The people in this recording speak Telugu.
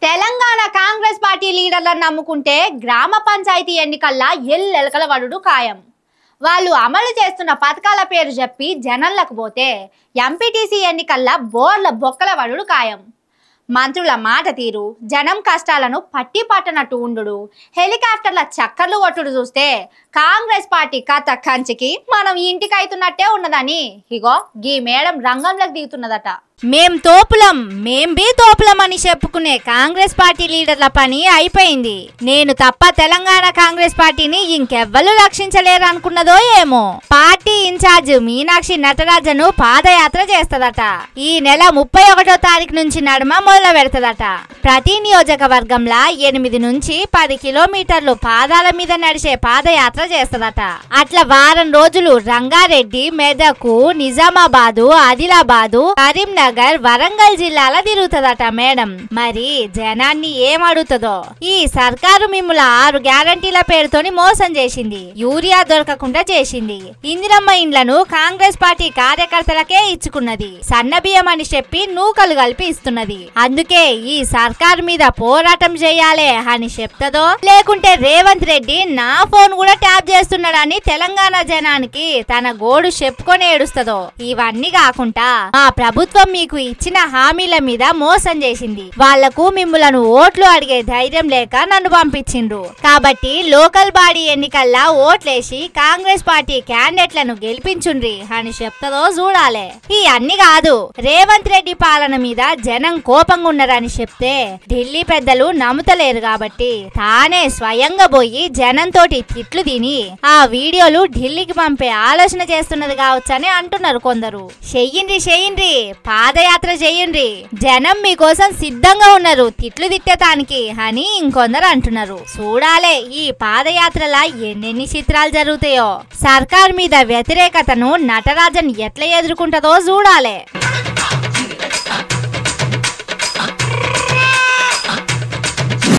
తెలంగాణ కాంగ్రెస్ పార్టీ లీడర్లను నమ్ముకుంటే గ్రామ పంచాయతీ ఎన్నికల్లో ఎల్లెలకల వడుడు ఖాయం. వాళ్ళు అమలు చేస్తున్న పథకాల పేరు చెప్పి జనంలకు పోతే ఎంపీటీసీ ఎన్నికల్లో బోర్ల బొక్కల వడుడు ఖాయం. మంత్రుల మాట తీరు, జనం కష్టాలను పట్టి పట్టనట్టు ఉండు, హెలికాప్టర్ల చక్కర్లు కొట్టుడు చూస్తే కాంగ్రెస్ పార్టీ కథ కంచికి మనం ఇంటికి అవుతున్నట్టే ఉన్నదని ఇగో గీ మేడం రంగంలోకి దిగుతున్నదట. మేం తోపులం అని చెప్పుకునే కాంగ్రెస్ పార్టీ లీడర్ల పని అయిపోయింది. నేను తప్ప తెలంగాణ కాంగ్రెస్ పార్టీని ఇంకెవ్వరు రక్షించలేరు అనుకున్నదో ఏమో. పార్టీ ఇన్ఛార్జ్ మీనాక్షి నటరాజను పాదయాత్ర చేస్తదట. ఈ నెల 31వ తారీఖు నుంచి నడుమ మొదలు పెడతదట. ప్రతి నియోజకవర్గంలో 8 నుంచి 10 కిలోమీటర్లు పాదాల మీద నడిచే పాదయాత్ర చేస్తదట. అట్లా వారం రోజులు రంగారెడ్డి, మెదకు, నిజామాబాదు, ఆదిలాబాదు, కరీంనగర్, వరంగల్ జిల్లాల తిరుగుతుందట మేడం. మరి జనాన్ని ఏం అడుగుతుందో. ఈ సర్కారు మిమ్ముల 6 గ్యారంటీల పేరుతోని మోసం చేసింది. యూరియా దొరకకుండా చేసింది. ఇందిరమ్మ ఇండ్లను కాంగ్రెస్ పార్టీ కార్యకర్తలకే ఇచ్చుకున్నది. సన్నబియ్యం అని చెప్పి నూకలు కలిపి ఇస్తున్నది. అందుకే ఈ సర్కారు మీద పోరాటం చేయాలి అని చెప్తదో, లేకుంటే రేవంత్ రెడ్డి నా ఫోన్ కూడా ట్యాప్ చేస్తున్నాడని తెలంగాణ జనానికి తన గోడు చెప్పుకొని ఏడుస్తుందో. ఇవన్నీ కాకుండా మా ప్రభుత్వం మీకు ఇచ్చిన హామీల మీద మోసం చేసింది. వాళ్లకు మిమ్ములను ఓట్లు అడిగే ధైర్యం లేక నన్ను పంపించిండ్రు. కాబట్టి లోకల్ బాడీ ఎన్నికల్లో ఓట్లేసి కాంగ్రెస్ పార్టీ క్యాండిడేట్లను గెలిపించుండ్రి అని చెప్తదో చూడాలి. ఈ అన్ని కాదు, రేవంత్ రెడ్డి పాలన మీద జనం కోపంగా ఉన్నారని చెప్తే ఢిల్లీ పెద్దలు నమ్ముతలేరు. కాబట్టి తానే స్వయంగా పోయి జనంతోటి తిట్లు తిని ఆ వీడియోలు ఢిల్లీకి పంపే ఆలోచన చేస్తున్నది కావచ్చని అంటున్నారు కొందరు. చెయ్యండి, పాదయాత్ర చెయ్యండి, జనం మీకోసం సిద్ధంగా ఉన్నారు తిట్లు తిట్టేటానికి అని ఇంకొందరు అంటున్నారు. చూడాలే ఈ పాదయాత్రలా ఎన్నెన్ని చిత్రాలు జరుగుతాయో. సర్కార్ మీద వ్యతిరేకతను నటరాజన్ ఎట్లా ఎదుర్కొంటదో చూడాలే.